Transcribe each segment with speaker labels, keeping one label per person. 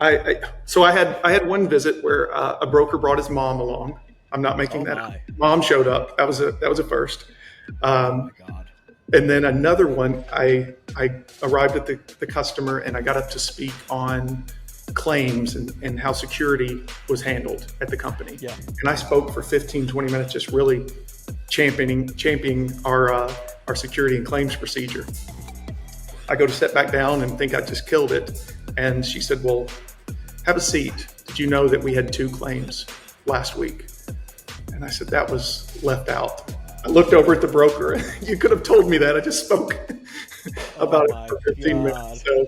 Speaker 1: I had one visit where a broker brought his mom along. I'm not making
Speaker 2: Oh
Speaker 1: that up.
Speaker 2: my.
Speaker 1: Mom showed up. That was a first.
Speaker 2: Oh
Speaker 1: Um,
Speaker 2: my God.
Speaker 1: and then another one, I arrived at the customer and I got up to speak on claims and how security was handled at the company.
Speaker 2: Yeah.
Speaker 1: And I spoke for 15, 20 minutes, just really championing our security and claims procedure. I go to step back down and think I just killed it. And she said, well, have a seat. Did you know that we had 2 claims last week? And I said, that was left out. I looked over at the broker. You could have told me that. I just spoke
Speaker 2: Oh
Speaker 1: about it
Speaker 2: my
Speaker 1: for 15
Speaker 2: God.
Speaker 1: minutes. So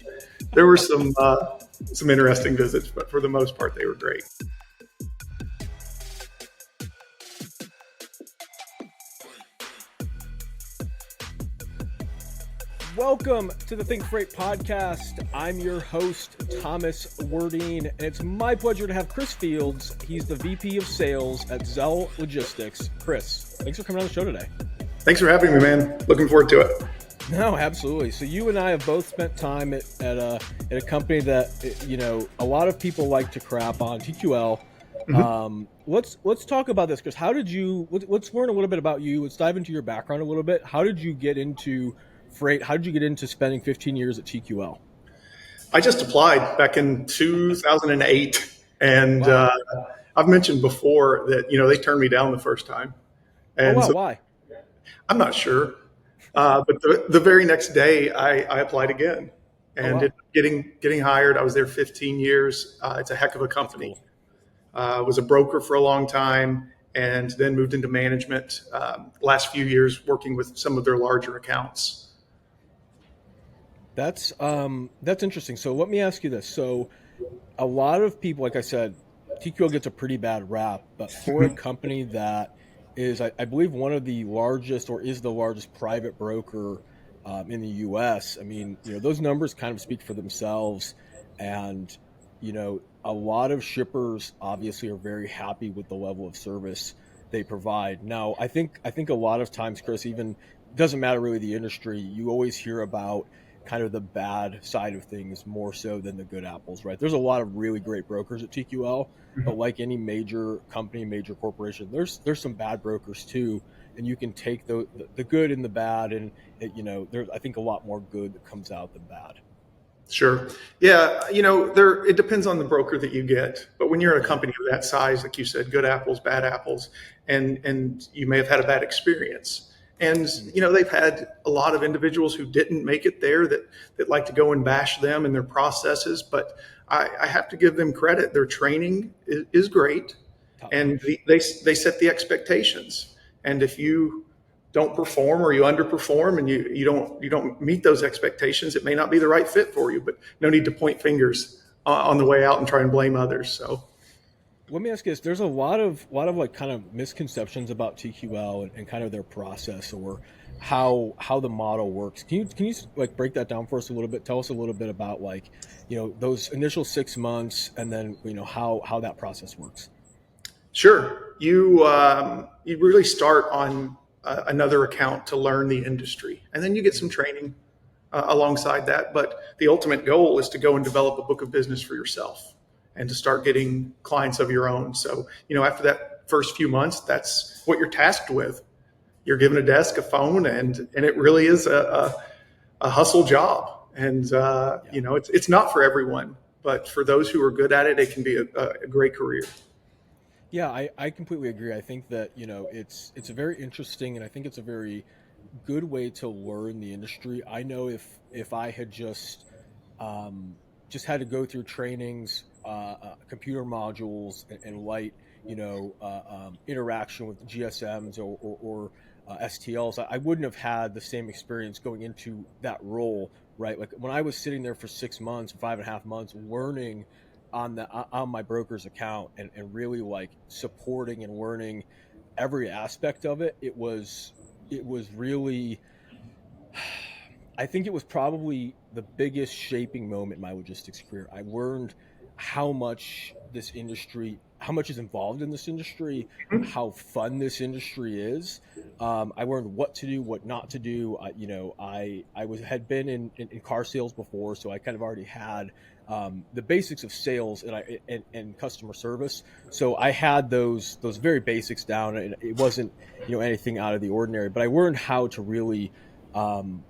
Speaker 1: there were some interesting visits, but for the most part, they were great.
Speaker 2: Welcome to the ThinkFreight podcast. I'm your host, Thomas Werdine, and it's my pleasure to have Chris Fields. He's the VP of Sales at Zelh Logistics. Chris, thanks for coming on the show today.
Speaker 1: Thanks for having me, man. Looking forward to it.
Speaker 2: No, absolutely. So you and I have both spent time at a company that, you know, a lot of people like to crap on, TQL. Let's talk about this, Chris. How did you? Let's learn a little bit about you. Let's dive into your background a little bit. How did you get into freight? How did you get into spending 15 years at TQL?
Speaker 1: I just applied back in 2008, and
Speaker 2: Wow.
Speaker 1: I've mentioned before that they turned me down the first time,
Speaker 2: Oh
Speaker 1: and
Speaker 2: wow.
Speaker 1: so
Speaker 2: Why?
Speaker 1: I'm not sure. But the very next day, I applied again
Speaker 2: Oh
Speaker 1: and ended
Speaker 2: wow.
Speaker 1: up getting hired. I was there 15 years. It's a heck of a
Speaker 2: That's
Speaker 1: company.
Speaker 2: cool.
Speaker 1: Was a broker for a long time, and then moved into management. Last few years, working with some of their larger accounts.
Speaker 2: That's interesting. So let me ask you this. So a lot of people, like I said, TQL gets a pretty bad rap, but for a company that is, I believe, one of the largest or is the largest private broker in the U.S., I mean, you know, those numbers kind of speak for themselves. And, you know, a lot of shippers obviously are very happy with the level of service they provide. Now, I think a lot of times, Chris, even doesn't matter really the industry, you always hear about kind of the bad side of things more so than the good apples, right? There's a lot of really great brokers at TQL, but like any major company, major corporation, there's some bad brokers too, and you can take the good and the bad, and you know, there's I think a lot more good that comes out than bad.
Speaker 1: Sure. Yeah, there it depends on the broker that you get. But when you're in a
Speaker 2: Yeah.
Speaker 1: company of that size, like you said, good apples, bad apples, and you may have had a bad experience. And
Speaker 2: Mhm.
Speaker 1: they've had a lot of individuals who didn't make it there that like to go and bash them and their processes. But I have to give them credit. Their training is great,
Speaker 2: Top
Speaker 1: and
Speaker 2: notch.
Speaker 1: they set the expectations. And if you don't perform or you underperform and you don't meet those expectations, it may not be the right fit for you. But no need to point fingers on the way out and try and blame others. So
Speaker 2: Let me ask you this: there's a lot of like kind of misconceptions about TQL and kind of their process or how the model works. Can you like break that down for us a little bit? Tell us a little bit about like, you know, those initial 6 months and then, you know, how that process works.
Speaker 1: sure, you really start on another account to learn the industry, and then you get some
Speaker 2: Mhm.
Speaker 1: training alongside that. But the ultimate goal is to go and develop a book of business for yourself and to start getting clients of your own. So, after that first few months, that's what you're tasked with. You're given a desk, a phone, and it really is a hustle job. And,
Speaker 2: Yeah.
Speaker 1: it's not for everyone, but for those who are good at it, it can be a great career.
Speaker 2: Yeah, I completely agree. I think that, you know, it's a very interesting and I think it's a very good way to learn the industry. I know if I had um, just had to go through trainings, computer modules, and light, you know, interaction with GSMs or STLs, I wouldn't have had the same experience going into that role, right? Like when I was sitting there for 6 months, 5.5 months, learning on my broker's account and really like supporting and learning every aspect of it. It was really, I think it was probably the biggest shaping moment in my logistics career. I learned how much this industry, how much is involved in this industry, how fun this industry is. I learned what to do, what not to do. Had been in car sales before, so I kind of already had the basics of sales and customer service. So I had those very basics down, and it wasn't anything out of the ordinary. But I learned how to really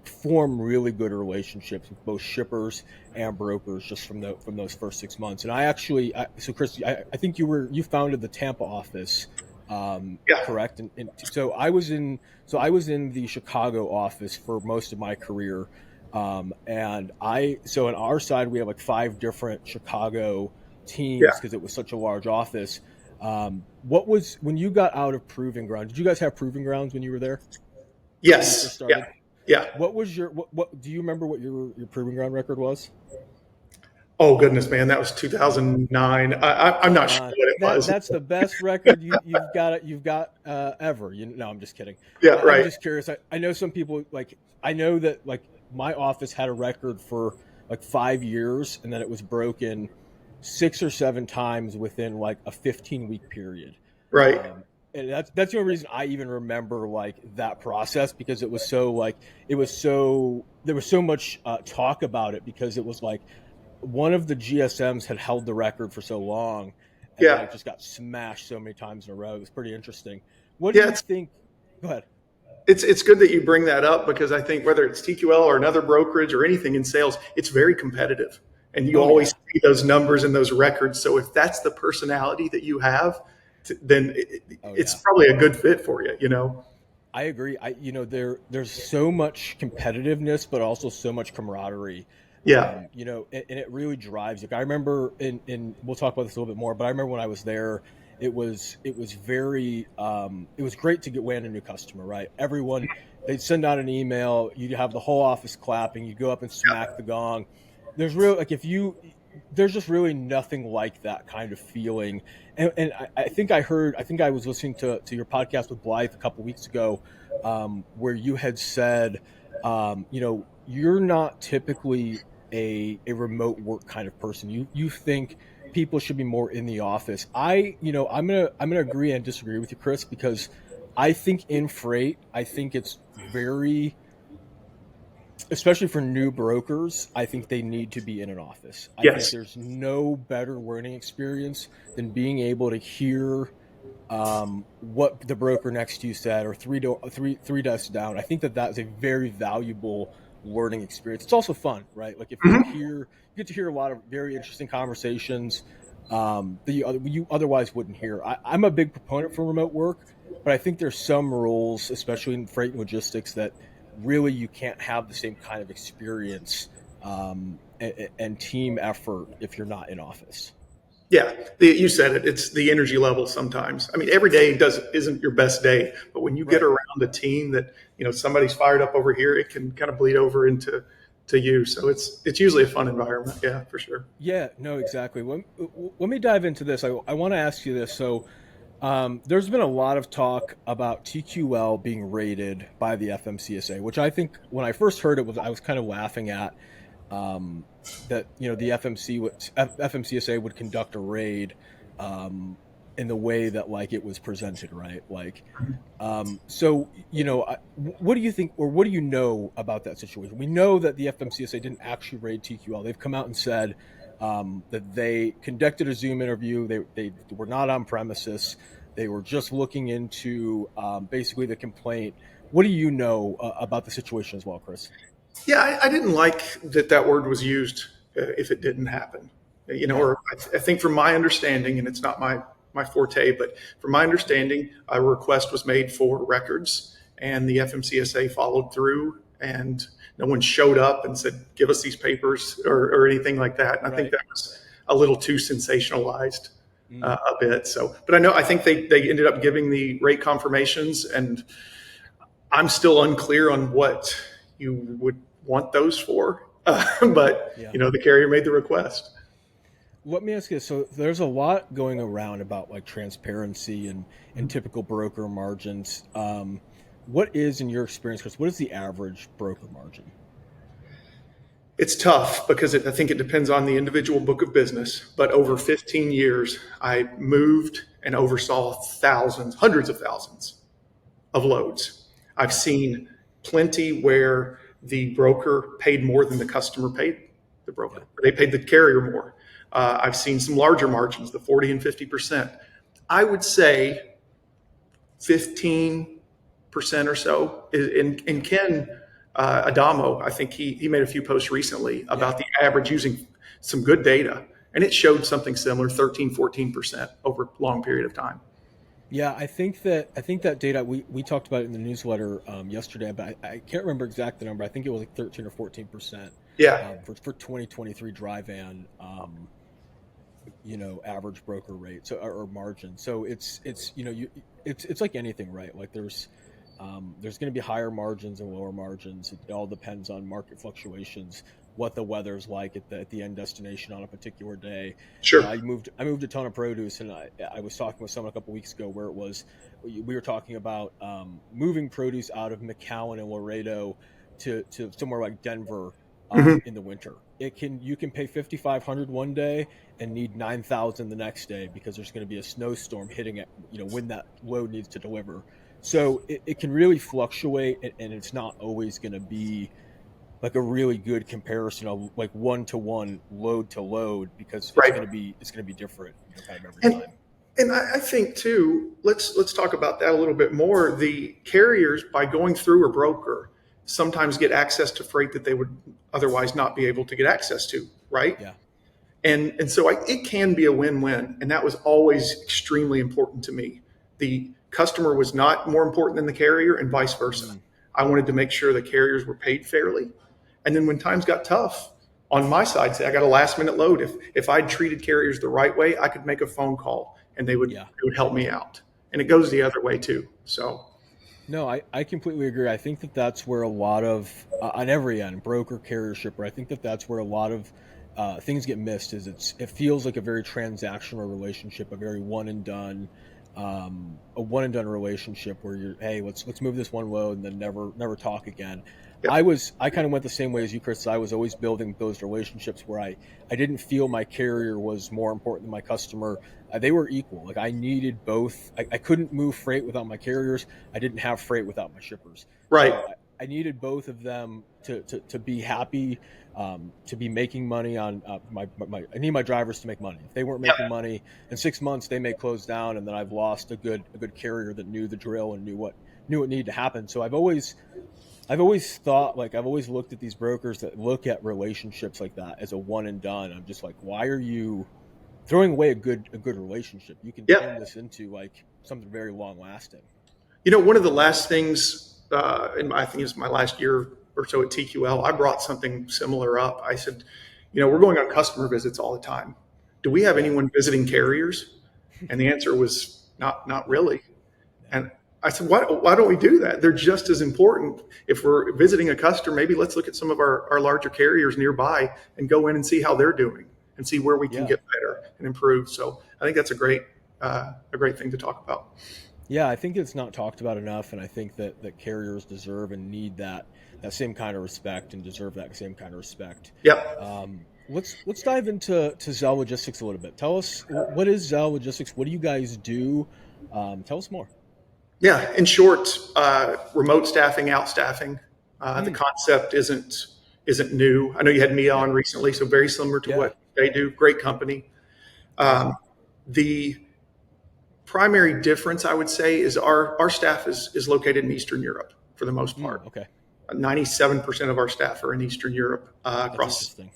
Speaker 2: form really good relationships with both shippers and brokers just from those first 6 months. And so Chris, I think you founded the Tampa office,
Speaker 1: Yeah.
Speaker 2: correct? And so I was in the Chicago office for most of my career. So on our side, we have like 5 different Chicago
Speaker 1: Yeah.
Speaker 2: teams because it was such a large office. What was when you got out of Proving Ground? Did you guys have Proving Grounds when you were there? When you first
Speaker 1: Yes. Yeah.
Speaker 2: started?
Speaker 1: Yeah.
Speaker 2: What was what do you remember what your Proving Ground record was?
Speaker 1: Oh goodness, man, that was 2009. I'm not sure what it was.
Speaker 2: That's the best record you've got ever. No, I'm just kidding.
Speaker 1: Yeah.
Speaker 2: I'm
Speaker 1: Right.
Speaker 2: just curious. I know some people I know that my office had a record for like 5 years, and then it was broken 6 or 7 times within like a 15-week period.
Speaker 1: Right.
Speaker 2: Um, and that's the only reason I even remember like that process, because it was so there was so much talk about it, because it was like one of the GSMs had held the record for so long, and then
Speaker 1: Yeah.
Speaker 2: it just got smashed so many times in a row. It was pretty interesting. What do
Speaker 1: Yeah.
Speaker 2: you think? Go ahead.
Speaker 1: It's good that you bring that up, because I think whether it's TQL or another brokerage or anything in sales, it's very competitive, and you
Speaker 2: Oh yeah.
Speaker 1: always see those numbers and those records. So if that's the personality that you have, then
Speaker 2: Oh
Speaker 1: it's
Speaker 2: yeah.
Speaker 1: probably a good fit for you. You know.
Speaker 2: I agree. There's so much competitiveness, but also so much camaraderie.
Speaker 1: Yeah.
Speaker 2: And it really drives. Like I remember, we'll talk about this a little bit more, but I remember when I was there, it was great to land a new customer. Right, everyone, they'd send out an email, you'd have the whole office clapping, you'd go up and smack the gong. There's just really nothing like that kind of feeling. And I think I was listening to your podcast with Blythe a couple weeks ago, where you had said, you're not typically a remote work kind of person. You think people should be more in the office. I'm gonna agree and disagree with you, Chris, because I think in freight, I think it's very, especially for new brokers, I think they need to be in an office. I think
Speaker 1: Yes.
Speaker 2: there's no better learning experience than being able to hear what the broker next to you said, or three desks down. I think that is a very valuable learning experience. It's also fun, right? Like if
Speaker 1: Hmm.
Speaker 2: you get to hear a lot of very interesting conversations that you otherwise wouldn't hear. I'm a big proponent for remote work, but I think there's some roles, especially in freight and logistics, that really you can't have the same kind of experience and team effort if you're not in office.
Speaker 1: Yeah, you said it. It's the energy level sometimes. I mean, every day isn't your best day, but when you get
Speaker 2: Right.
Speaker 1: around a team that somebody's fired up over here, it can kind of bleed over into you. So it's usually a fun environment. Yeah, for sure.
Speaker 2: Yeah, no, exactly. Let me dive into this. I want to ask you this. So, there's been a lot of talk about TQL being rated by the FMCSA, which I think when I first heard it I was kind of laughing at, um, that the FMCSA would conduct a raid in the way that like it was presented, right? What do you think, or what do you know about that situation? We know that the FMCSA didn't actually raid TQL. They've come out and said that they conducted a Zoom interview. They were not on premises. They were just looking into basically the complaint. What do you know about the situation as well, Chris?
Speaker 1: Yeah, I didn't like that word was used if it didn't happen.
Speaker 2: Yeah.
Speaker 1: Or I think from my understanding, and it's not my forte, but from my understanding, a request was made for records, and the FMCSA followed through, and no one showed up and said, "Give us these papers" or anything like that. And I think
Speaker 2: Right.
Speaker 1: that was a little too sensationalized
Speaker 2: Mm.
Speaker 1: a bit. So, but I think they ended up giving the rate confirmations, and I'm still unclear on what you would want those for. But
Speaker 2: Yeah.
Speaker 1: the carrier made the request.
Speaker 2: Let me ask you. So there's a lot going around about like transparency and typical broker margins. What is, in your experience, Chris? What is the average broker margin?
Speaker 1: It's tough because I think it depends on the individual book of business. But over
Speaker 2: Yeah.
Speaker 1: 15 years, I moved and oversaw thousands, hundreds of thousands of loads. I've seen plenty where the broker paid more than the customer paid the broker.
Speaker 2: Yeah.
Speaker 1: They paid the carrier more. I've seen some larger margins, the 40 and 50%. I would say 15% or so. And Ken Adamo, I think he made a few posts recently about the average using some good data, and it showed something similar, 13, 14% over a long period of time.
Speaker 2: Yeah, I think that data we talked about it in the newsletter yesterday, but I can't remember exact the number. I think it was like 13 or 14%
Speaker 1: Yeah,
Speaker 2: for 2023 dry van, average broker rate, so or margin. So it's it's like anything, right? Like there's going to be higher margins and lower margins. It all depends on market fluctuations, what the weather's like at the end destination on a particular day.
Speaker 1: sure.
Speaker 2: I moved a ton of produce, and I was talking with someone a couple weeks ago where we were talking about moving produce out of McAllen and Laredo to somewhere like Denver
Speaker 1: Hmm.
Speaker 2: in the winter. You can pay 5,500 one day and need 9,000 the next day because there's going to be a snowstorm hitting it, when that load needs to deliver. So it can really fluctuate, and it's not always going to be like a really good comparison of like one to one, load to load, because
Speaker 1: Right.
Speaker 2: it's going to be different, kind of every
Speaker 1: And
Speaker 2: time.
Speaker 1: and I think too, let's talk about that a little bit more. The carriers, by going through a broker, sometimes get access to freight that they would otherwise not be able to get access to, right?
Speaker 2: Yeah.
Speaker 1: And so it can be a win-win, and that was always extremely important to me. The customer was not more important than the carrier, and vice versa.
Speaker 2: Mm,
Speaker 1: I wanted to make sure the carriers were paid fairly, and then when times got tough, on my side, say I got a last-minute load. If I'd treated carriers the right way, I could make a phone call, and
Speaker 2: yeah.
Speaker 1: they would help me out. And it goes the other way too. So
Speaker 2: No, I completely agree. I think that that's where a lot of on every end, broker, carrier, shipper. I think that that's where a lot of things get missed. It feels like a very transactional relationship, a very a one and done relationship where you're, hey, let's move this one load and then never talk again.
Speaker 1: yep,
Speaker 2: I kind of went the same way as you, Chris. I was always building those relationships where I didn't feel my carrier was more important than my customer. They were equal. Like I needed both. I couldn't move freight without my carriers. I didn't have freight without my shippers.
Speaker 1: right,
Speaker 2: So I needed both of them to be happy, to be making money on I need my drivers to make money. If they weren't making
Speaker 1: yep,
Speaker 2: money in 6 months, they may close down, and then I've lost a good carrier that knew the drill and knew what needed to happen. So I've always thought, like, I've always looked at these brokers that look at relationships like that as a one and done. I'm just like, why are you throwing away a good relationship? You can turn
Speaker 1: yep.
Speaker 2: this into like something very long lasting.
Speaker 1: One of the last things, I think it's my last year or so at TQL, I brought something similar up. I said, we're going on customer visits all the time. Do we have
Speaker 2: Yeah.
Speaker 1: anyone visiting carriers? And the answer was not
Speaker 2: No.
Speaker 1: really.
Speaker 2: Yeah.
Speaker 1: And I said, why don't we do that? They're just as important. If we're visiting a customer, maybe let's look at some of our larger carriers nearby and go in and see how they're doing and see where we can
Speaker 2: Yeah.
Speaker 1: get better and improve. So I think that's a great thing to talk about.
Speaker 2: Yeah, I think it's not talked about enough, and I think that carriers deserve and need that same kind of respect and deserve that same kind of respect.
Speaker 1: Yep.
Speaker 2: Let's dive into Zelh Logistics a little bit. Tell us, what is Zelh Logistics? What do you guys do? Tell us more.
Speaker 1: Yeah, in short, remote staffing, out staffing. The
Speaker 2: Mm,
Speaker 1: concept isn't new. I know you had Mia
Speaker 2: yeah,
Speaker 1: on recently, so very similar to
Speaker 2: yeah,
Speaker 1: what they do. Great company. Um,
Speaker 2: awesome.
Speaker 1: the primary difference, I would say, is our staff is located in Eastern Europe for the most
Speaker 2: Mm,
Speaker 1: part.
Speaker 2: okay,
Speaker 1: 97% of our staff are in Eastern Europe
Speaker 2: that's
Speaker 1: across,
Speaker 2: interesting.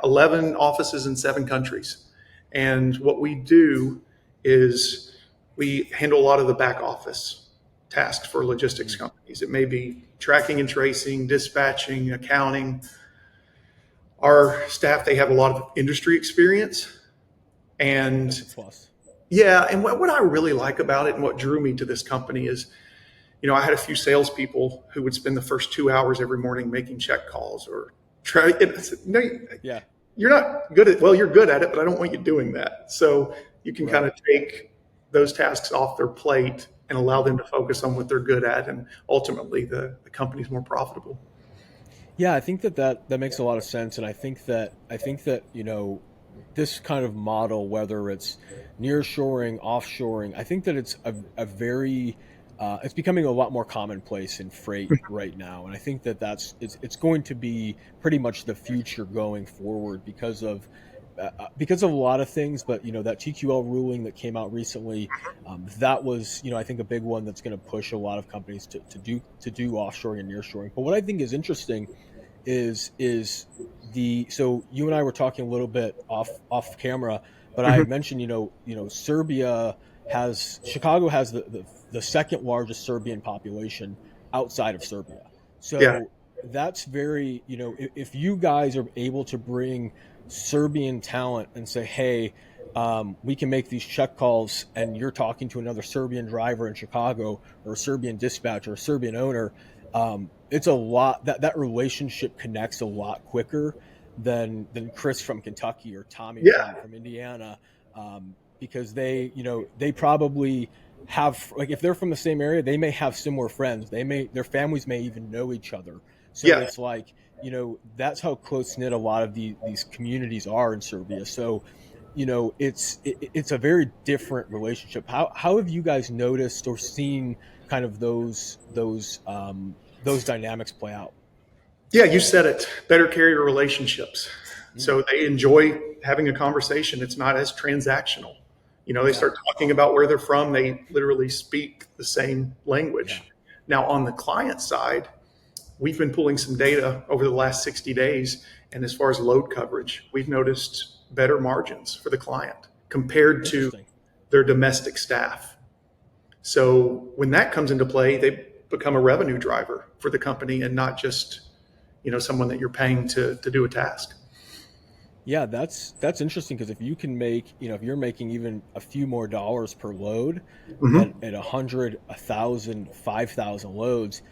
Speaker 1: 11 offices in 7 countries. And what we do is we handle a lot of the back office tasks for logistics
Speaker 2: Mm,
Speaker 1: companies. It may be tracking and tracing, dispatching, accounting. Our staff, they have a lot of industry experience. And
Speaker 2: that's a plus.
Speaker 1: yeah, and what I really like about it and what drew me to this company is, I had a few salespeople who would spend the first 2 hours every morning making check calls or try. I said, no,
Speaker 2: Yeah,
Speaker 1: you're not good at. Well, you're good at it, but I don't want you doing that. So you can kind
Speaker 2: right.
Speaker 1: of take those tasks off their plate and allow them
Speaker 2: Hmm.
Speaker 1: to focus on what they're good at, and ultimately the company's more profitable.
Speaker 2: Yeah, I think that makes a lot of sense, and I think that this kind of model, whether it's nearshoring, offshoring, I think that it's a very it's becoming a lot more commonplace in freight right now, and I think that it's going to be pretty much the future going forward because of a lot of things. But that TQL ruling that came out recently, that was I think a big one that's going to push a lot of companies to do offshoring and nearshoring. But what I think is interesting is the so you and I were talking a little bit off camera, but I
Speaker 1: Mhm.
Speaker 2: had mentioned Serbia has Chicago has the second largest Serbian population outside of Serbia.
Speaker 1: Yeah,
Speaker 2: So that's very if you guys are able to bring Serbian talent and say, hey, we can make these check calls, and you're talking to another Serbian driver in Chicago or a Serbian dispatcher or a Serbian owner, it's a lot that relationship connects a lot quicker than Chris from Kentucky or Tommy
Speaker 1: yeah,
Speaker 2: from Indiana, because they probably have, like, if they're from the same area, they may have similar friends. Their families may even know each other. So
Speaker 1: yeah.
Speaker 2: it's like that's how close knit a lot of these communities are in Serbia. So it's a very different relationship. How have you guys noticed or seen kind of those dynamics play out?
Speaker 1: Yeah, you said it. Better carrier relationships.
Speaker 2: Mm,
Speaker 1: So they enjoy having a conversation. It's not as transactional. They
Speaker 2: yeah,
Speaker 1: start talking about where they're from. They literally speak the same
Speaker 2: yeah,
Speaker 1: language. Now, on the client side, we've been pulling some data over the last 60 days. And as far as load coverage, we've noticed better margins for the client compared to
Speaker 2: interesting.
Speaker 1: their domestic staff. So when that comes into play, they become a revenue driver for the company and not just someone that you're paying to do a task.
Speaker 2: Yeah, that's interesting because if you can make, if you're making even a few more dollars per load
Speaker 1: Hmm.
Speaker 2: at 100, 1,000, 5,000 loads,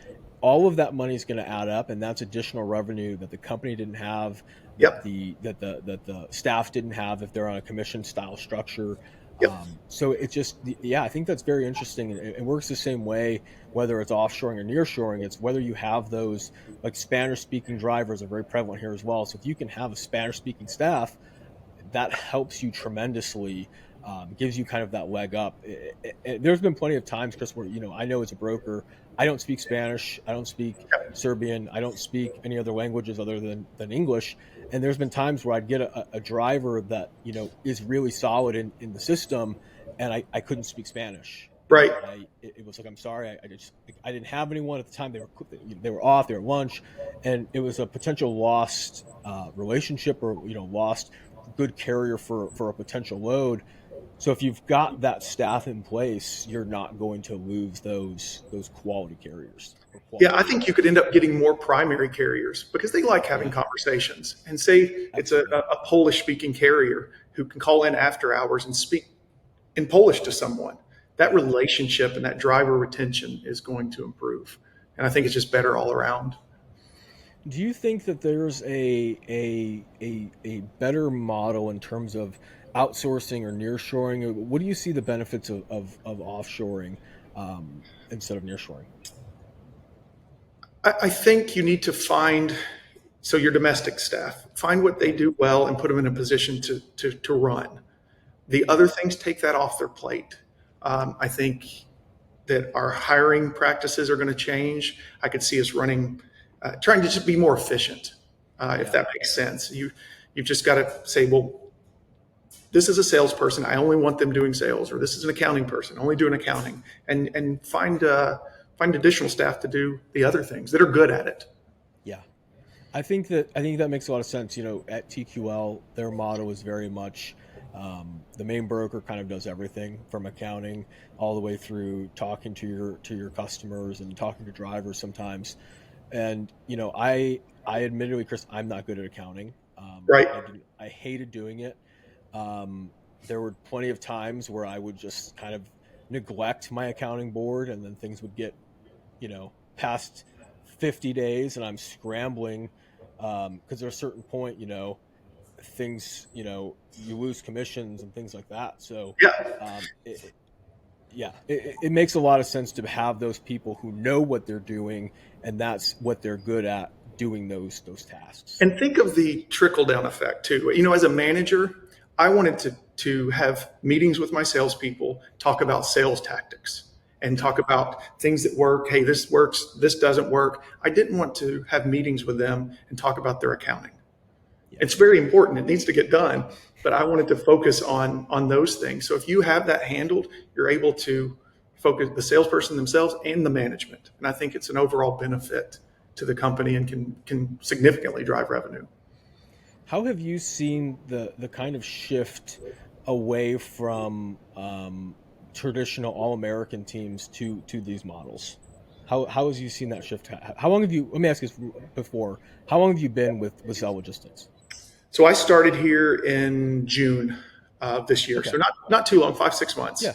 Speaker 2: all of that money is going to add up, and that's additional revenue that the company didn't have, that
Speaker 1: Yep.
Speaker 2: the staff didn't have if they're on a commission style structure.
Speaker 1: Yep.
Speaker 2: So it just, yeah, I think that's very interesting. And it works the same way whether it's offshoring or nearshoring. It's whether you have those, like, Spanish speaking drivers are very prevalent here as well. So if you can have a Spanish speaking staff, that helps you tremendously. Gives you kind of that leg up. There's been plenty of times, Chris, where I know as a broker, I don't speak Spanish, I don't speak Serbian, I don't speak any other languages other than English. And there's been times where I'd get a driver that is really solid in the system, and I couldn't speak Spanish.
Speaker 1: Right.
Speaker 2: And it was like, I'm sorry, I didn't have anyone at the time. They were off, they were at lunch, and it was a potential lost relationship, or lost good carrier for a potential load. So if you've got that staff in place, you're not going to lose those quality carriers or
Speaker 1: Yeah,
Speaker 2: quality
Speaker 1: I think you
Speaker 2: drivers.
Speaker 1: could end up getting more primary carriers because they like having
Speaker 2: Yeah,
Speaker 1: conversations. And say it's a,
Speaker 2: absolutely.
Speaker 1: a Polish speaking carrier who can call in after hours and speak in Polish to someone. That
Speaker 2: Yeah.
Speaker 1: relationship and that driver retention is going to improve. And I think it's just better all around.
Speaker 2: Do you think that there's a better model in terms of outsourcing or nearshoring? What do you see the benefits of offshoring, instead of nearshoring?
Speaker 1: I think you need to find your domestic staff, find what they
Speaker 2: Yeah.
Speaker 1: do well and put them in a position to run. The
Speaker 2: Hmm.
Speaker 1: other things, take that off their plate. I think that our hiring practices are going to change. I could see us trying to just be more efficient, if
Speaker 2: Yeah.
Speaker 1: that makes sense. You've just got to say, well, this is a salesperson. I only want them doing sales, or this is an accounting person, only doing accounting, and find additional staff to do the other things that are good at it.
Speaker 2: Yeah. I think that makes a lot of sense. At TQL, their motto is very much, the main broker kind of does everything from accounting all the way through talking to your customers and talking to drivers sometimes. And I admittedly, Chris, I'm not good at accounting.
Speaker 1: Right.
Speaker 2: I hated doing it. Um, there were plenty of times where I would just kind of neglect my accounting board, and then things would get past 50 days, and I'm scrambling, because at a certain point, things, you lose commissions and things like that. So,
Speaker 1: Yeah.
Speaker 2: yeah, it makes a lot of sense to have those people who know what they're doing, and that's what they're good at, doing those tasks.
Speaker 1: And think of the trickle down effect too. As a manager, I wanted to have meetings with my salespeople, talk about sales tactics. and talk about things that work. Hey, this works, this doesn't work. I didn't want to have meetings with them and talk about their accounting.
Speaker 2: Yeah.
Speaker 1: It's very important. It needs to get done, but I wanted to focus on those things. So if you have that handled, you're able to focus the salesperson themselves and the management. And I think it's an overall benefit to the company and can significantly drive revenue.
Speaker 2: How have you seen the kind of shift away from traditional All American teams to these models? How have you seen that shift? How long have you? Let me ask you this before. How long have you been with Zelh Logistics?
Speaker 1: So I started here in June of this year.
Speaker 2: Okay.
Speaker 1: So not too long, 5, 6 months.
Speaker 2: Yeah.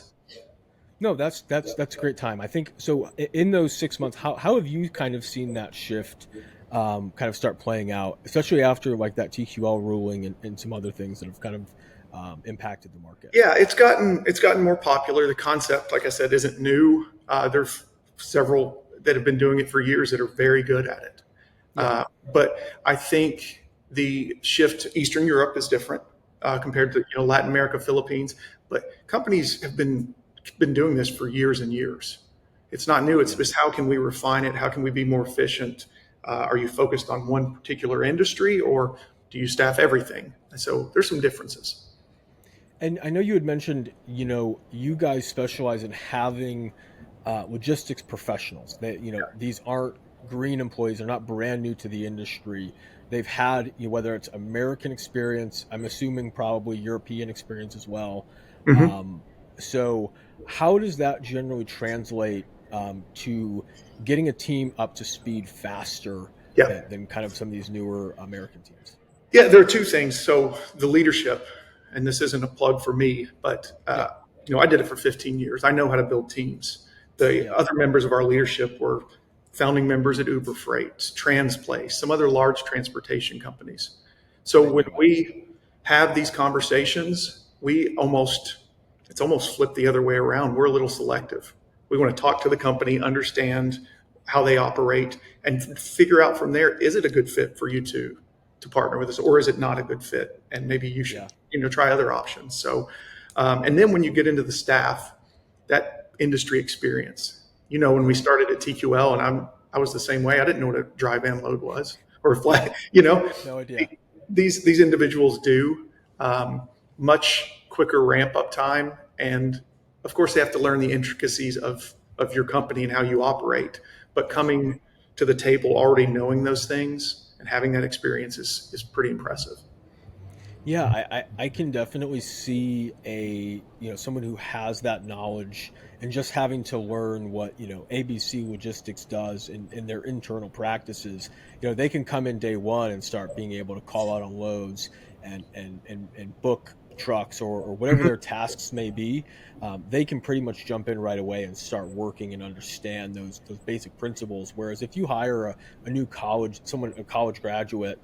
Speaker 2: No, that's a great time. I think so. In those 6 months, how have you kind of seen that shift kind of start playing out, especially after like that TQL ruling and some other things that have kind of impacted the market?
Speaker 1: Yeah, it's gotten more popular. The concept, like I said, isn't new. There's several that have been doing it for years that are very good at it.
Speaker 2: Yeah.
Speaker 1: But I think the shift to Eastern Europe is different compared to Latin America, Philippines. But companies have been doing this for years and years. It's not new. It's
Speaker 2: Yeah.
Speaker 1: just how can we refine it? How can we be more efficient? Are you focused on one particular industry, or do you staff everything? So there's some differences.
Speaker 2: And I know you had mentioned, you guys specialize in having logistics professionals. That these aren't green employees; they're not brand new to the industry. They've had whether it's American experience, I'm assuming probably European experience as well.
Speaker 1: Hmm.
Speaker 2: Um, so, how does that generally translate to getting a team up to speed faster
Speaker 1: Yeah.
Speaker 2: than kind of some of these newer American teams?
Speaker 1: Yeah, there are two things. So the leadership, and this isn't a plug for me, but
Speaker 2: Yeah,
Speaker 1: I did it for 15 years. I know how to build teams. The
Speaker 2: yeah,
Speaker 1: other members of our leadership were founding members at Uber Freight, Transplace, some other large transportation companies. So
Speaker 2: great
Speaker 1: when
Speaker 2: network.
Speaker 1: we have these conversations, it's almost flipped the other way around. We're a little selective. We want to talk to the company, understand how they operate, and figure out from there, is it a good fit for you to partner with us, or is it not a good fit? And maybe you should,
Speaker 2: Yeah,
Speaker 1: try other options. So, and then when you get into the staff, that industry experience, when we started at TQL, and I was the same way. I didn't know what a dry van load was or a
Speaker 2: yeah,
Speaker 1: flat.
Speaker 2: no idea.
Speaker 1: These individuals do much quicker ramp up time, and of course they have to learn the intricacies of your company and how you operate. But
Speaker 2: Absolutely.
Speaker 1: coming to the table already knowing those things and having that experience is pretty impressive.
Speaker 2: Yeah, I can definitely see someone who has that knowledge and just having to learn what ABC Logistics does in their internal practices. They can come in day one and start being able to call out on loads and book trucks or whatever their tasks may be. They can pretty much jump in right away and start working and understand those basic principles. Whereas if you hire a college graduate,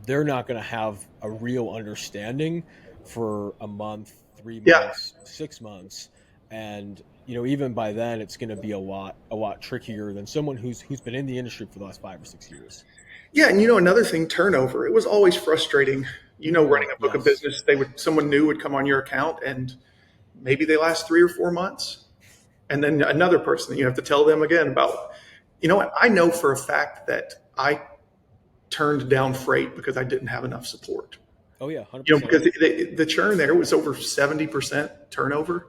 Speaker 2: they're not going to have a real understanding for a month, three
Speaker 1: Yeah,
Speaker 2: months, 6 months, and even by then it's going to be a lot trickier than someone who's been in the industry for the last 5 or 6 years.
Speaker 1: yeah, and another thing, turnover. It was always frustrating. Running a book of
Speaker 2: Yes.
Speaker 1: business, someone new would come on your account, and maybe they last 3 or 4 months, and then another person, you have to tell them again about. What I know for a fact that I turned down freight because I didn't have enough support.
Speaker 2: Oh yeah, 100%.
Speaker 1: Because the churn there was over 70% turnover,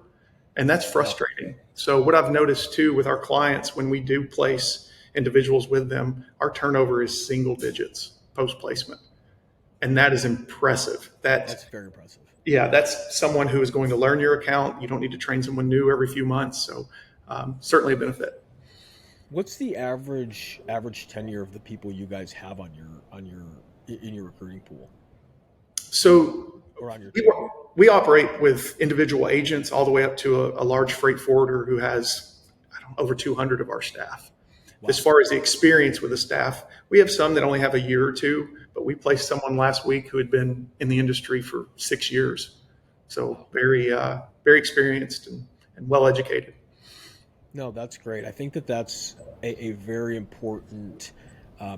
Speaker 1: and that's
Speaker 2: Wow.
Speaker 1: frustrating. So what I've noticed too with our clients, when we do place individuals with them, our turnover is single digits post placement, and that is impressive.
Speaker 2: That's very impressive.
Speaker 1: Yeah, that's someone who is going to learn your account. You don't need to train someone new every few months, so certainly a benefit.
Speaker 2: What's the average tenure of the people you guys have in your recruiting pool
Speaker 1: So
Speaker 2: or on your
Speaker 1: we,
Speaker 2: team?
Speaker 1: we operate with individual agents all the way up to a large freight forwarder who has, I don't know, over 200 of our staff. As
Speaker 2: Wow.
Speaker 1: far as the experience with the staff, we have some that only have a year or two, but we placed someone last week who had been in the industry for 6 years. So
Speaker 2: Wow.
Speaker 1: very experienced and well educated.
Speaker 2: No, that's great. I think that's a very important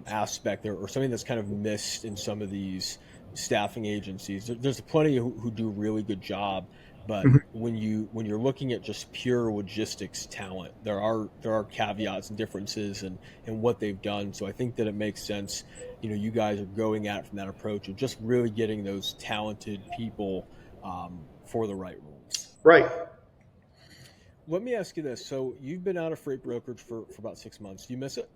Speaker 2: aspect there, or something that's kind of missed in some of these staffing agencies. There's plenty who do a really good job, But
Speaker 1: Mhm.
Speaker 2: when you're looking at just pure logistics talent, there are caveats and differences in what they've done. So I think that it makes sense. You guys are going at it from that approach of just really getting those talented people for the right roles.
Speaker 1: Right.
Speaker 2: Let me ask you this: so you've been out of freight brokerage for about 6 months. Do you miss it?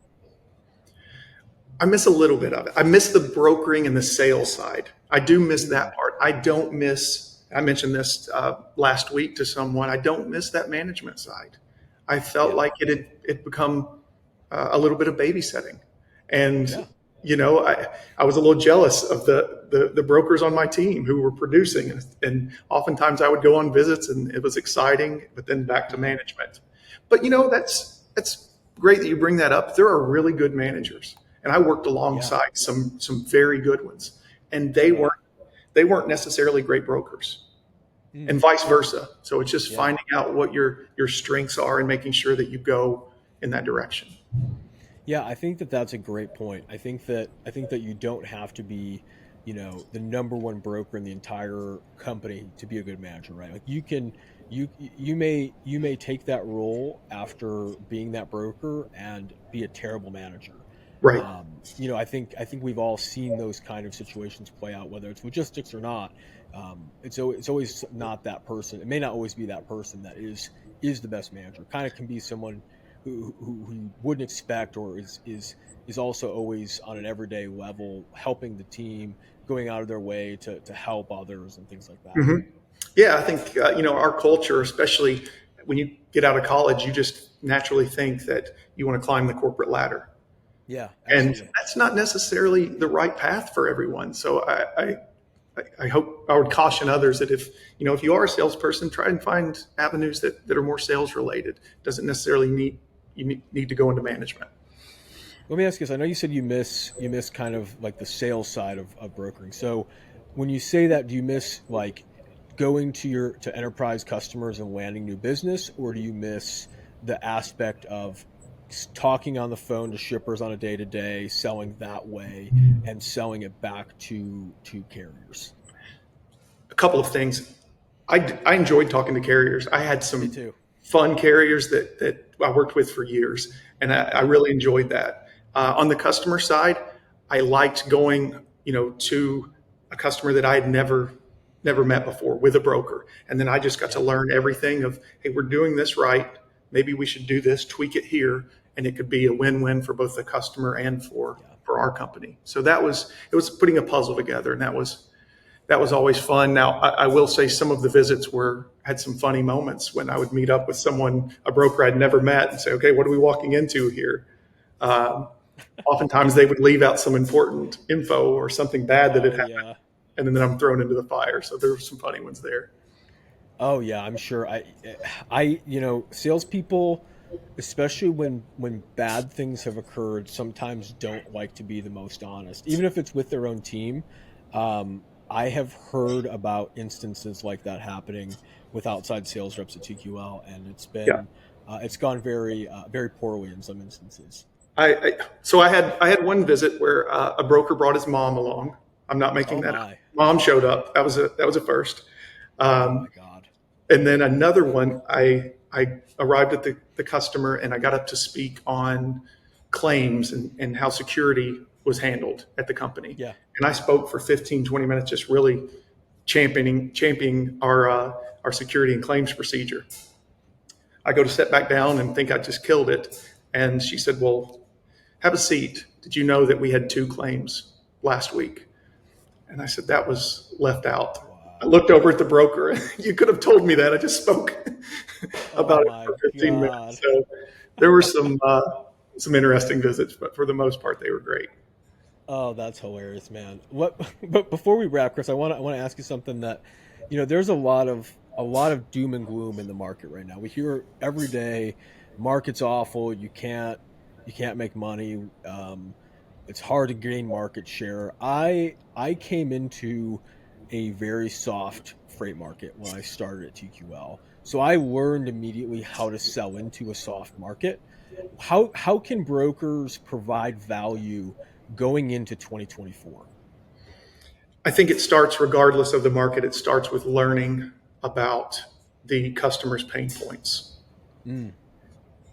Speaker 1: I miss a little bit of it. I miss the brokering and the sales side. I do miss that
Speaker 2: Mm,
Speaker 1: part. I don't miss, I mentioned this last week to someone, I don't miss that management side. I felt
Speaker 2: yeah,
Speaker 1: like it become a little bit of babysitting. And,
Speaker 2: yeah,
Speaker 1: I was a little jealous of the brokers on my team who were producing. And oftentimes I would go on visits and it was exciting, but then back to
Speaker 2: mm,
Speaker 1: management. But, that's great that you bring that up. There are really good managers. And I worked
Speaker 2: yeah,
Speaker 1: alongside some very good ones. And
Speaker 2: yeah,
Speaker 1: they weren't necessarily great brokers
Speaker 2: mm,
Speaker 1: and vice versa. So it's just
Speaker 2: yeah.
Speaker 1: finding out what your strengths are and making sure that you go in that direction.
Speaker 2: Yeah, I think that that's a great point. I think that you don't have to be, the number one broker in the entire company to be a good manager, right? Like you may take that role after being that broker and be a terrible manager.
Speaker 1: Right.
Speaker 2: I think we've all seen those kind of situations play out, whether it's logistics or not. It's always not that person. It may not always be that person that is the best manager. Kind of can be someone who you wouldn't expect, or is also always on an everyday level helping the team, going out of their way to help others and things like that.
Speaker 1: Hmm. Yeah, I think our culture, especially when you get out of college, you just naturally think that you want to climb the corporate ladder,
Speaker 2: Yeah,
Speaker 1: and
Speaker 2: absolutely.
Speaker 1: that's not necessarily the right path for everyone. So I hope I would caution others that if you are a salesperson, try and find avenues that are more sales related. Doesn't necessarily need to go into management.
Speaker 2: Let me ask you this. I know you said you miss kind of like the sales side of brokering. So when you say that, do you miss like going to enterprise customers and landing new business, or do you miss the aspect of talking on the phone to shippers on a day to day, selling that way, and selling it back to carriers?
Speaker 1: A couple of things. I enjoyed talking to carriers. I had
Speaker 2: Me
Speaker 1: some
Speaker 2: too.
Speaker 1: fun carriers that I worked with for years, and I
Speaker 2: Yeah.
Speaker 1: really enjoyed that. On the customer side, I liked going, to a customer that I had never met before with a broker, and then I just got to
Speaker 2: Yeah.
Speaker 1: learn everything of, hey, we're doing this right. Maybe we should do this, tweak it here, and it could be a win-win for both the customer and for
Speaker 2: Yeah.
Speaker 1: for our company. So it was putting a puzzle together, and that was always fun. Now, I will say some of the visits had some funny moments when I would meet up with someone, a broker I'd never met, and say, "Okay, what are we walking into here?" Um, Oftentimes, they would leave out some important info or something bad that had
Speaker 2: Oh
Speaker 1: happened,
Speaker 2: yeah.
Speaker 1: and then I'm thrown into the fire. So there were some funny ones there.
Speaker 2: Oh yeah, I'm sure. Salespeople, especially when bad things have occurred, sometimes don't like to be the most honest, even if it's with their own team. I have heard about instances like that happening with outside sales reps at TQL, and
Speaker 1: Yeah.
Speaker 2: it's gone very poorly in some instances.
Speaker 1: So I had one visit where a broker brought his mom along. I'm not making
Speaker 2: Oh
Speaker 1: that up.
Speaker 2: my,
Speaker 1: Mom showed up. That was a first.
Speaker 2: oh
Speaker 1: Um,
Speaker 2: my God.
Speaker 1: And then another one, I arrived at the customer and I got up to speak on claims and how security was handled at the company.
Speaker 2: Yeah,
Speaker 1: And I spoke for 15, 20 minutes, just really championing our security and claims procedure. I go to sit back down and think I just killed it. And she said, "Well, have a seat. Did you know that we had two claims last week?" And I said, "That was left out." I
Speaker 2: wow.
Speaker 1: looked over at the broker. You could have told me that. I just spoke
Speaker 2: Oh
Speaker 1: about it
Speaker 2: my
Speaker 1: for 15 minutes.
Speaker 2: God.
Speaker 1: So there were some interesting visits, but for the most part, they were great.
Speaker 2: Oh, that's hilarious, man. What? But before we wrap, Chris, I want to ask you something that, there's a lot of doom and gloom in the market right now. We hear every day, market's awful. You can't make money. It's hard to gain market share. I came into a very soft freight market when I started at TQL, so I learned immediately how to sell into a soft market. How can brokers provide value going into 2024?
Speaker 1: I think it starts regardless of the market. It starts with learning. about the customer's pain points.
Speaker 2: Mm.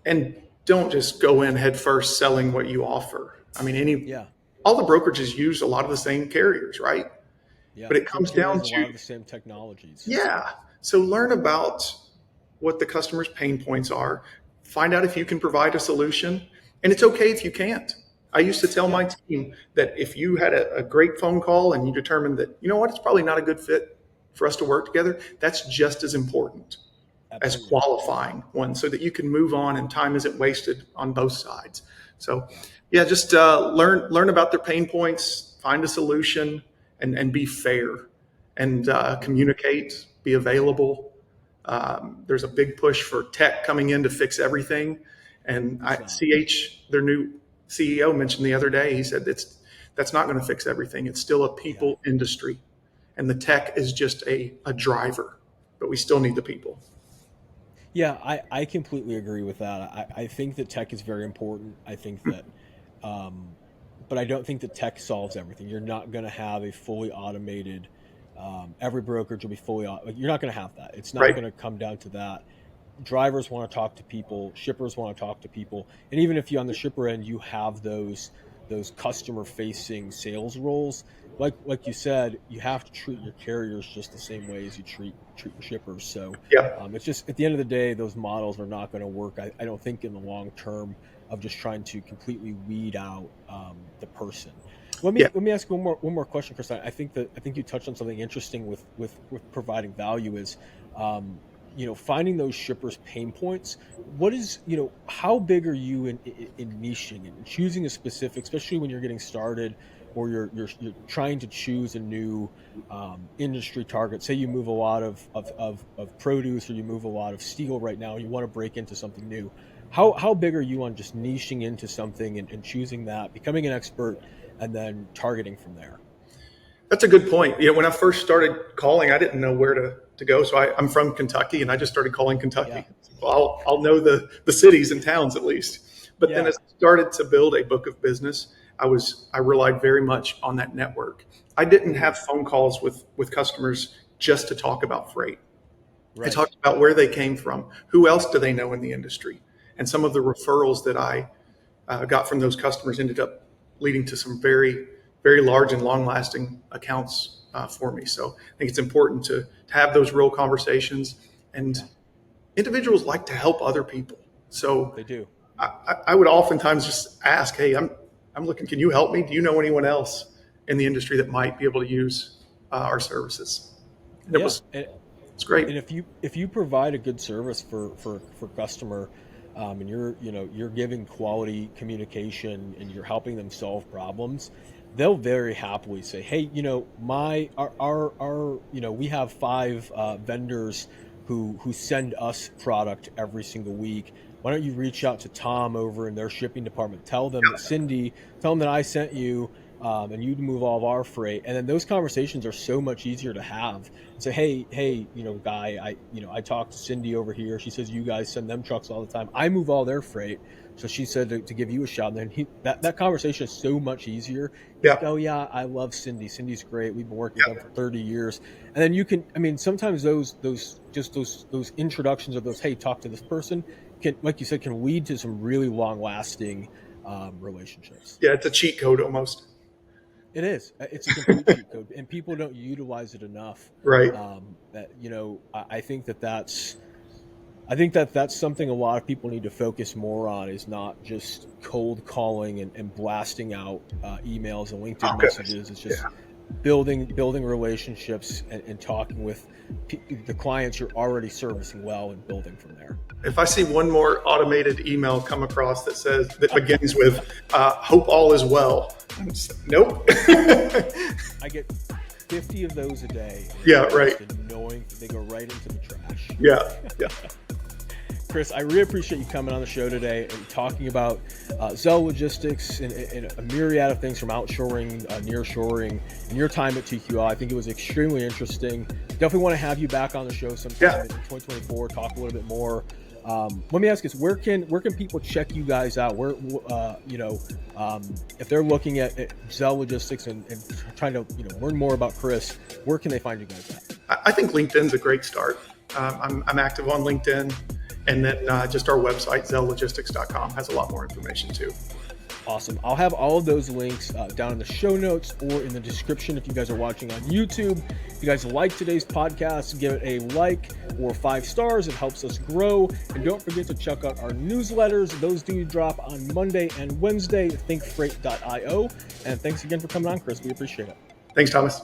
Speaker 1: And don't just go in head first selling what you offer. I mean,
Speaker 2: Yeah.
Speaker 1: all the brokerages use a lot of the same carriers, right?
Speaker 2: Yeah.
Speaker 1: But it comes down
Speaker 2: Utilize a lot
Speaker 1: to,
Speaker 2: of the same technologies.
Speaker 1: yeah. So learn about what the customer's pain points are, find out if you can provide a solution, and it's okay if you can't. I used to tell
Speaker 2: Yeah.
Speaker 1: my team that if you had a great phone call and you determined that, you know what, it's probably not a good fit for us to work together, that's just as important as
Speaker 2: Absolutely.
Speaker 1: qualifying one so that you can move on and time isn't wasted on both sides. So
Speaker 2: Yeah.
Speaker 1: yeah, just learn about their pain points, find a solution, and be fair and communicate, be available. There's a big push for tech coming in to fix everything. And
Speaker 2: It's not.
Speaker 1: their new CEO, mentioned the other day, he said that's not going to fix everything. It's still a
Speaker 2: Yeah.
Speaker 1: people industry. And the tech is just a driver, but we still need the people.
Speaker 2: Yeah, I completely agree with that. I think that tech is very important. I think that, um, but I don't think that tech solves everything. You're not going to have a fully automated, every brokerage will be like, you're not going to have that. It's not
Speaker 1: Right.
Speaker 2: going to come down to that. Drivers want to talk to people, shippers want to talk to people, and even if you on the shipper end you have those customer facing sales roles, like you said, you have to treat your carriers just the same way as you treat your shippers. So
Speaker 1: Yeah.
Speaker 2: it's just at the end of the day, those models are not going to work. I don't think in the long term of just trying to completely weed out the person.
Speaker 1: Yeah.
Speaker 2: Let me ask one more question, Chris. I think you touched on something interesting with providing value is um, finding those shippers pain points. What is, how big are you in niching and choosing a specific, especially when you're getting started or you're trying to choose a new industry target. Say you move a lot of produce, or you move a lot of steel right now and you want to break into something new. How big are you on just niching into something and choosing that, becoming an expert, and then targeting from there?
Speaker 1: That's a good point. When I first started calling, I didn't know where to go. So I'm from Kentucky, and I just started calling
Speaker 2: Yeah.
Speaker 1: Kentucky. Well, I'll know the cities and towns at least. But then
Speaker 2: Yeah.
Speaker 1: as I started to build a book of business, I relied very much on that network. I didn't
Speaker 2: Mm,
Speaker 1: have phone calls with customers just to talk about freight. I
Speaker 2: right.
Speaker 1: talked about where they came from, who else do they know in the industry, and some of the referrals that I got from those customers ended up leading to some very, very large and long lasting accounts for me. So I think it's important to have those real conversations. And
Speaker 2: Yeah,
Speaker 1: individuals like to help other people. So
Speaker 2: they do.
Speaker 1: I would oftentimes just ask, hey, I'm looking, can you help me? Do you know anyone else in the industry that might be able to use our services? And
Speaker 2: Yeah.
Speaker 1: it's great.
Speaker 2: And if you provide a good service for customer, and you're giving quality communication and you're helping them solve problems, they'll very happily say, hey, my our we have five vendors who send us product every single week. Why don't you reach out to Tom over in their shipping department? Tell them that I sent you, and you move all of our freight. And then those conversations are so much easier to have. Say, hey, guy, I talked to Cindy over here. She says you guys send them trucks all the time. I move all their freight. So she said to give you a shout. And then that conversation is so much easier. He's like,
Speaker 1: Yeah.
Speaker 2: oh yeah, I love Cindy. Cindy's great. We've been working with them
Speaker 1: Yeah.
Speaker 2: for 30 years. And then sometimes those introductions of those, hey, talk to this person, can, like you said, can lead to some really long lasting relationships.
Speaker 1: Yeah. It's a cheat code almost.
Speaker 2: It is. It's a complete cheat code, and people don't utilize it enough.
Speaker 1: Right.
Speaker 2: That I think that's something a lot of people need to focus more on. Is not just cold calling and blasting out emails and LinkedIn
Speaker 1: Oh, goodness.
Speaker 2: messages. It's just
Speaker 1: Yeah.
Speaker 2: building relationships and talking with the clients you're already servicing well and building from there.
Speaker 1: If I see one more automated email come across that begins with "Hope all is well," nope.
Speaker 2: I get 50 of those a day. And
Speaker 1: Yeah.
Speaker 2: they're
Speaker 1: Right.
Speaker 2: just annoying. They go right into the trash.
Speaker 1: Yeah. Yeah.
Speaker 2: Chris, I really appreciate you coming on the show today and talking about Zelh Logistics and a myriad of things from outshoring, nearshoring, and your time at TQL. I think it was extremely interesting. Definitely want to have you back on the show sometime
Speaker 1: Yeah.
Speaker 2: in 2024, talk a little bit more. Let me ask you this: where can people check you guys out? If they're looking at Zelh Logistics and trying to learn more about Chris, where can they find you guys at?
Speaker 1: I think LinkedIn's a great start. I'm active on LinkedIn, and then just our website, ZellLogistics.com, has a lot more information too.
Speaker 2: Awesome. I'll have all of those links down in the show notes or in the description if you guys are watching on YouTube. If you guys like today's podcast, give it a like or 5 stars. It helps us grow. And don't forget to check out our newsletters. Those do drop on Monday and Wednesday, ThinkFreight.io. And thanks again for coming on, Chris. We appreciate it.
Speaker 1: Thanks, Thomas.